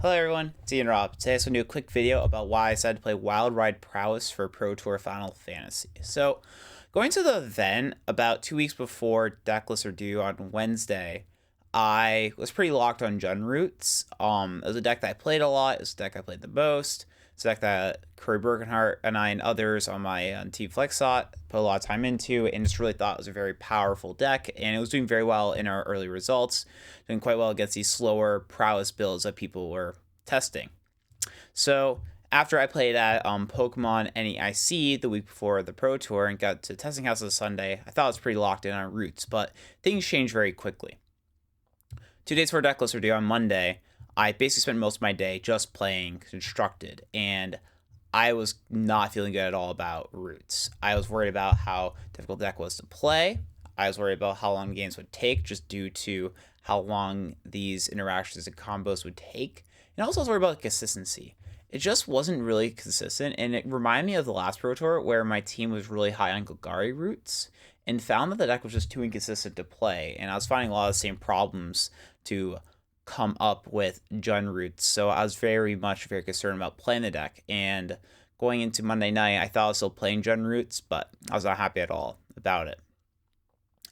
Hello everyone, it's Ian Rob. Today I'm going to do a quick video about why I decided to play Wild Ride Prowess for Pro Tour Final Fantasy. So, going to the event about 2 weeks before deck lists are due on Wednesday, I was pretty locked on Jun Roots. It was a deck that I played a lot, it was a deck I played the most. It's a deck that Curry Birkenheart and I and others on my Team Flexot put a lot of time into, and just really thought it was a very powerful deck, and it was doing very well in our early results, doing quite well against these slower Prowess builds that people were testing. So after I played at Pokemon NEIC the week before the Pro Tour and got to Testing House on Sunday, I thought I was pretty locked in on Roots, but things changed very quickly. 2 days before deck lists were due on Monday, I basically spent most of my day just playing Constructed, and I was not feeling good at all about Roots. I was worried about how difficult the deck was to play. I was worried about how long games would take just due to how long these interactions and combos would take. And also I was worried about consistency. It just wasn't really consistent, and it reminded me of the last Pro Tour where my team was really high on Golgari Roots and found that the deck was just too inconsistent to play, and I was finding a lot of the same problems to come up with Jun Roots, so I was very concerned about playing the deck. And going into Monday night, I thought I was still playing Jun Roots, but I was not happy at all about it.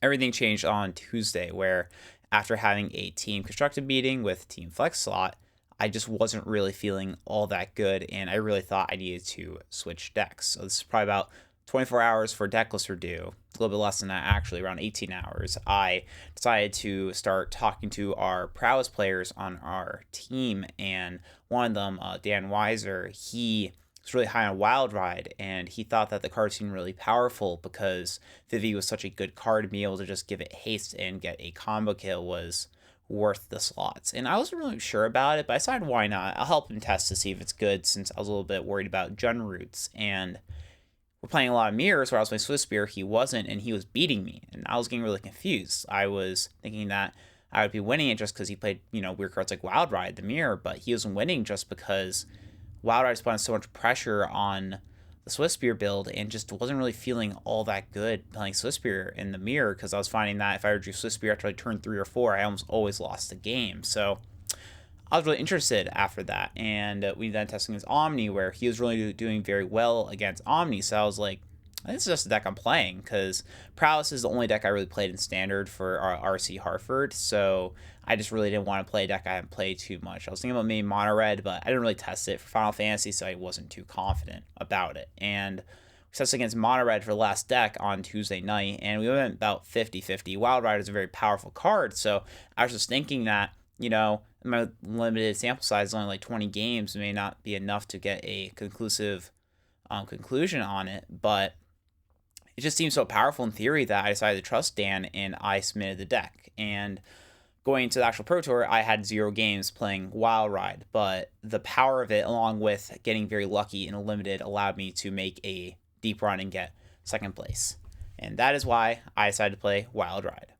Everything changed on Tuesday, where after having a team constructed meeting with Team Flex Slot, I just wasn't really feeling all that good, and I really thought I needed to switch decks. So this is probably about 24 hours for deck lists are due, a little bit less than that actually, around 18 hours. I decided to start talking to our Prowess players on our team, and one of them, Dan Weiser, he was really high on Wild Ride, and he thought that the card seemed really powerful because Vivi was such a good card, to be able to just give it haste and get a combo kill was worth the slots. And I wasn't really sure about it, but I decided why not. I'll help him test to see if it's good, since I was a little bit worried about Jun Roots, and we're playing a lot of mirrors where I was playing Swiss Spear, he wasn't, and he was beating me, and I was getting really confused. I was thinking that I would be winning it just because he played, weird cards like Wild Ride, the mirror, but he was winning just because Wild Ride spawned so much pressure on the Swiss Spear build, and just wasn't really feeling all that good playing Swiss Spear in the mirror, because I was finding that if I drew Swiss Spear after like turn 3 or 4, I almost always lost the game. So I was really interested after that, and we then tested against Omni, where he was really doing very well against Omni, so I was like, this is just the deck I'm playing, because Prowess is the only deck I really played in Standard for our RC Hartford, so I just really didn't want to play a deck I haven't played too much. I was thinking about maybe Mono Red, but I didn't really test it for Final Fantasy, so I wasn't too confident about it. And we tested against Mono Red for the last deck on Tuesday night, and we went about 50-50. Wild Ride is a very powerful card, so I was just thinking that, my limited sample size, only like 20 games, may not be enough to get a conclusive conclusion on it, but it just seemed so powerful in theory that I decided to trust Dan, and I submitted the deck. And going into the actual Pro Tour, I had 0 games playing Wild Ride, but the power of it, along with getting very lucky in a limited, allowed me to make a deep run and get second place. And that is why I decided to play Wild Ride.